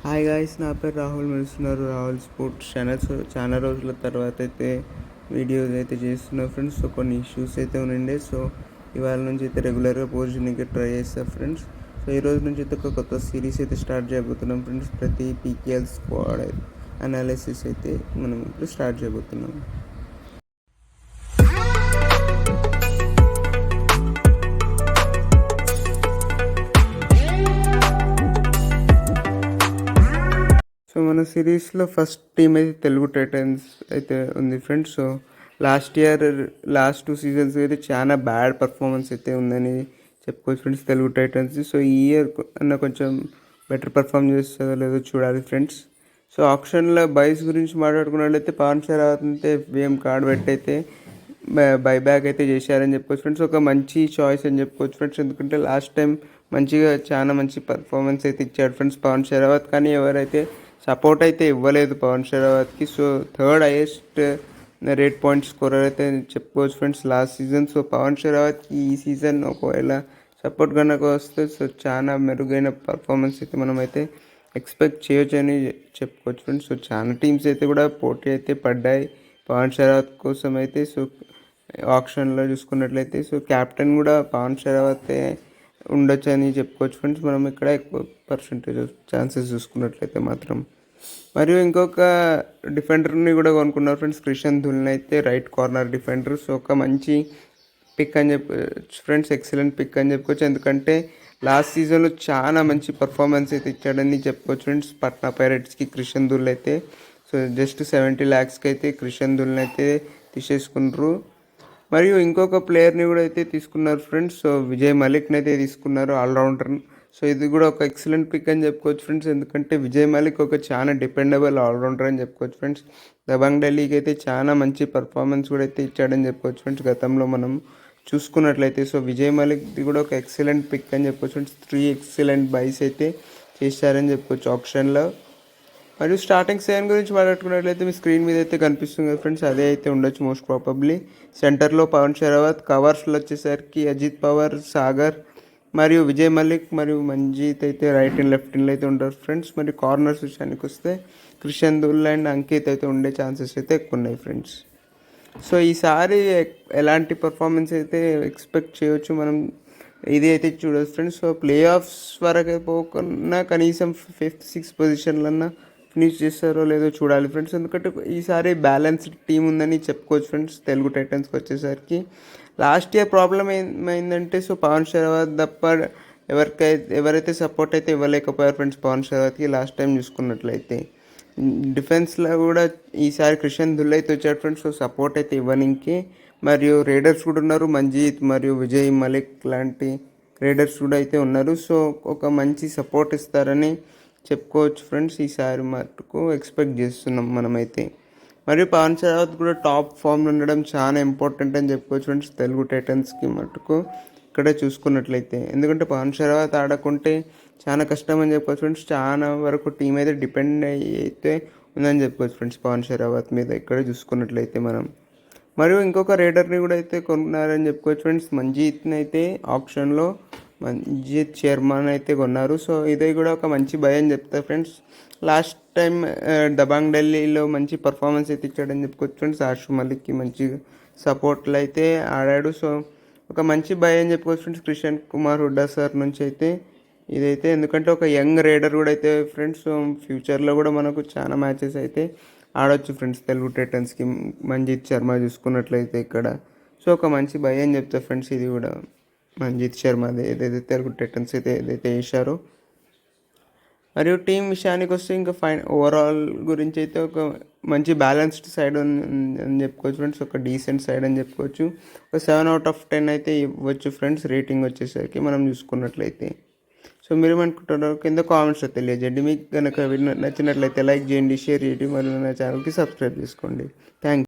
Hi guys, నా పేరు రాహుల్. మెలుస్తున్నారు రాహుల్ స్పోర్ట్స్ ఛానల్. సో చాలా రోజుల తర్వాత అయితే వీడియోస్ అయితే చేస్తున్నా ఫ్రెండ్స్. సో కొన్ని ఇష్యూస్ అయితే ఉండే, సో ఇవాళ నుంచి అయితే రెగ్యులర్గా పోస్ట్ చేయడానికి ట్రై చేస్తా ఫ్రెండ్స్. సో ఈ రోజు నుంచి అయితే ఒక కొత్త సిరీస్ అయితే స్టార్ట్ చేయబోతున్నాం ఫ్రెండ్స్. ప్రతి పీకేఎల్ స్క్వాడ్ అనాలిసిస్ అయితే మనం ఇప్పుడు స్టార్ట్ చేయబోతున్నాం. సో మన సిరీస్లో ఫస్ట్ టీం అయితే తెలుగు టైటన్స్ అయితే ఉంది ఫ్రెండ్స్. సో లాస్ట్ 2 సీజన్స్ అయితే చాలా బ్యాడ్ పర్ఫార్మెన్స్ అయితే ఉందని చెప్పుకోవచ్చు ఫ్రెండ్స్ తెలుగు టైటన్స్. సో ఈ ఇయర్ అన్న కొంచెం బెటర్ పర్ఫామ్ చేస్తుందో లేదో చూడాలి ఫ్రెండ్స్. సో ఆప్షన్లో బైస్ గురించి మాట్లాడుకున్నట్లయితే పవన్ షరావత్ అయితే ఎఫ్విఎం కార్డ్ పెట్టి అయితే బైబ్యాక్ అయితే చేశారని చెప్పుకోవచ్చు ఫ్రెండ్స్. ఒక మంచి చాయిస్ అని చెప్పుకోవచ్చు ఫ్రెండ్స్. ఎందుకంటే లాస్ట్ టైం చాలా మంచి పర్ఫార్మెన్స్ అయితే ఇచ్చాడు ఫ్రెండ్స్ పవన్ షరావత్. కానీ ఎవరైతే సపోర్ట్ అయితే ఇవ్వలేదు పవన్ షరావత్కి. So third highest raid point scorer అయితే చెప్పుకోవచ్చు friends last season. So Pavan షరావత్కి ఈ సీజన్ ఒకవేళ సపోర్ట్ కనుక వస్తే సో చాలా మెరుగైన పర్ఫార్మెన్స్ అయితే మనం అయితే ఎక్స్పెక్ట్ చేయొచ్చు అని చెప్పుకోవచ్చు ఫ్రెండ్స్. సో చాలా టీమ్స్ అయితే కూడా పోటీ అయితే పడ్డాయి పవన్ షరావత్ కోసం అయితే. సో ఆప్షన్లో చూసుకున్నట్లయితే సో క్యాప్టెన్ కూడా పవన్ షరావతే ఉండొచ్చు అని చెప్పుకోవచ్చు ఫ్రెండ్స్. మనం ఇక్కడ ఎక్కువ పర్సంటేజ్ ఛాన్సెస్ చూసుకున్నట్లయితే మాత్రం. మరియు ఇంకొక డిఫెండర్ని కూడా కొనుక్కున్నారు ఫ్రెండ్స్, క్రిషన్ ధుల్ని అయితే రైట్ కార్నర్ డిఫెండర్. సో ఒక మంచి పిక్ అని చెప్పవచ్చు ఫ్రెండ్స్, ఎక్సలెంట్ పిక్ అని చెప్పుకోవచ్చు. ఎందుకంటే లాస్ట్ సీజన్లో చాలా మంచి పర్ఫార్మెన్స్ అయితే ఇచ్చాడని చెప్పుకోవచ్చు ఫ్రెండ్స్ పట్నా పైరేట్స్కి క్రిషన్ ధుల్ అయితే. సో జస్ట్ 70 lakhsకి అయితే క్రిషన్ ధుల్ని అయితే తీసేసుకున్నారు. మరియు ఇంకొక ప్లేయర్ని కూడా అయితే తీసుకున్నారు ఫ్రెండ్స్. సో విజయ్ మలిక్ని అయితే తీసుకున్నారు, ఆల్రౌండర్. సో ఇది కూడా ఒక ఎక్సలెంట్ పిక్ అని చెప్పుకోవచ్చు ఫ్రెండ్స్. ఎందుకంటే విజయ్ మలిక్ ఒక చాలా డిపెండబుల్ ఆల్రౌండర్ అని చెప్పుకోవచ్చు ఫ్రెండ్స్. దబాంగ్ ఢిల్లీకి అయితే చాలా మంచి పర్ఫార్మెన్స్ కూడా అయితే ఇచ్చాడని చెప్పుకోవచ్చు ఫ్రెండ్స్ గతంలో మనం చూసుకున్నట్లయితే. సో విజయ్ మలిక్ది కూడా ఒక ఎక్సలెంట్ పిక్ అని చెప్పుకోవచ్చు ఫ్రెండ్స్. 3 ఎక్సలెంట్ బైస్ అయితే చేశారని చెప్పుకోవచ్చు ఆప్షన్లో. మరియు స్టార్టింగ్ 7 గురించి మాట్లాడుకున్నట్లయితే మీ స్క్రీన్ మీద అయితే కనిపిస్తుంది కదా ఫ్రెండ్స్, అదే అయితే ఉండొచ్చు మోస్ట్ ప్రాబబ్లీ. సెంటర్లో పవన్ షరావత్, కవర్స్లో వచ్చేసరికి అజిత్ పవార్, సాగర్ మరియు విజయ్ మలిక్ మరియు మంజీత్ అయితే రైట్ అండ్ లెఫ్ట్ ఇన్లో అయితే ఉంటారు ఫ్రెండ్స్. మరియు కార్నర్స్ విషయానికి వస్తే క్రిషన్ దుల్ అండ్ అంకిత్ అయితే ఉండే ఛాన్సెస్ అయితే ఎక్కువ ఉన్నాయి ఫ్రెండ్స్. సో ఈసారి ఎలాంటి పర్ఫార్మెన్స్ అయితే ఎక్స్పెక్ట్ చేయవచ్చు మనం, ఇది అయితే చూడవచ్చు ఫ్రెండ్స్. సో ప్లే ఆఫ్స్ వరకు పోకుండా కనీసం 5th 6th పొజిషన్లన్నా ఫినిష్ చేస్తారో లేదో చూడాలి ఫ్రెండ్స్. ఎందుకంటే ఈసారి బ్యాలెన్స్డ్ టీం ఉందని చెప్పుకోవచ్చు ఫ్రెండ్స్ తెలుగు టైటన్స్కి వచ్చేసరికి. లాస్ట్ ఇయర్ ప్రాబ్లం ఏమైందంటే సో పవన్ షరావత్ తప్ప ఎవరైతే సపోర్ట్ అయితే ఇవ్వలేకపోయారు ఫ్రెండ్స్ పవన్ షరావత్కి లాస్ట్ టైం చూసుకున్నట్లయితే. డిఫెన్స్లో కూడా ఈసారి క్రిషన్ ధుల్ అయితే వచ్చాడు ఫ్రెండ్స్. సో సపోర్ట్ అయితే ఇవ్వడానికి. మరియు రైడర్స్ కూడా ఉన్నారు, మంజీత్ మరియు విజయ్ మలిక్ లాంటి రైడర్స్ కూడా అయితే ఉన్నారు. సో ఒక మంచి సపోర్ట్ ఇస్తారని చెప్పుకోవచ్చు ఫ్రెండ్స్. ఈసారి మటుకు ఎక్స్పెక్ట్ చేస్తున్నాం మనమైతే. మరియు పవన్ షరావత్ కూడా టాప్ ఫామ్లో ఉండడం చాలా ఇంపార్టెంట్ అని చెప్పుకోవచ్చు ఫ్రెండ్స్ తెలుగు టైటన్స్కి మటుకు ఇక్కడే చూసుకున్నట్లయితే. ఎందుకంటే పవన్ షరావత్ ఆడకుంటే చాలా కష్టం అని చెప్పుకోవచ్చు ఫ్రెండ్స్. చాలా వరకు టీం అయితే డిపెండ్ అయితే ఉందని చెప్పుకోవచ్చు ఫ్రెండ్స్ పవన్ షరావత్ మీద ఇక్కడే చూసుకున్నట్లయితే మనం. మరియు ఇంకొక రైడర్ని కూడా అయితే కొన్నారని చెప్పుకోవచ్చు ఫ్రెండ్స్, మంజీత్ని అయితే ఆప్షన్లో మంజీత్ శర్మని అయితే కొన్నారు. సో ఇదే కూడా ఒక మంచి బై అని చెప్తారు ఫ్రెండ్స్. లాస్ట్ టైం దబాంగ్ ఢిల్లీలో మంచి పర్ఫార్మెన్స్ అయితే ఇచ్చాడని చెప్పుకోవచ్చు ఫ్రెండ్స్. ఆషు మలిక్కి మంచి సపోర్ట్లు అయితే ఆడాడు. సో ఒక మంచి బై అని చెప్పుకోవచ్చు ఫ్రెండ్స్ కిషన్ కుమార్ హుడ్డా సార్ నుంచి అయితే ఇదైతే. ఎందుకంటే ఒక యంగ్ రైడర్ కూడా అయితే ఫ్రెండ్స్. సో ఫ్యూచర్లో కూడా మనకు చాలా మ్యాచెస్ అయితే ఆడొచ్చు ఫ్రెండ్స్ తెలుగు టైటన్స్కి మంజీత్ శర్మ చూసుకున్నట్లయితే ఇక్కడ. సో ఒక మంచి బై అని చెప్తారు ఫ్రెండ్స్ ఇది కూడా మంజీత్ శర్మ ఏదైతే తెలుగు టైటన్స్ అయితే ఏదైతే వేశారో. మరియు టీం విషయానికి వస్తే ఇంకా ఓవరాల్ గురించి అయితే ఒక మంచి బ్యాలెన్స్డ్ సైడ్ అని చెప్పుకోవచ్చు ఫ్రెండ్స్. ఒక డీసెంట్ సైడ్ అని చెప్పుకోవచ్చు. ఒక 7/10 అయితే ఇవ్వచ్చు ఫ్రెండ్స్ రేటింగ్ వచ్చేసరికి మనం చూసుకున్నట్లయితే. సో మీరు ఏమనుకుంటున్నారో కింద కామెంట్స్లో తెలియజేయండి. మీకు కనుక నచ్చినట్లయితే లైక్ చేయండి, షేర్ చేయండి, మరియు నా ఛానల్కి సబ్స్క్రైబ్ చేసుకోండి. థ్యాంక్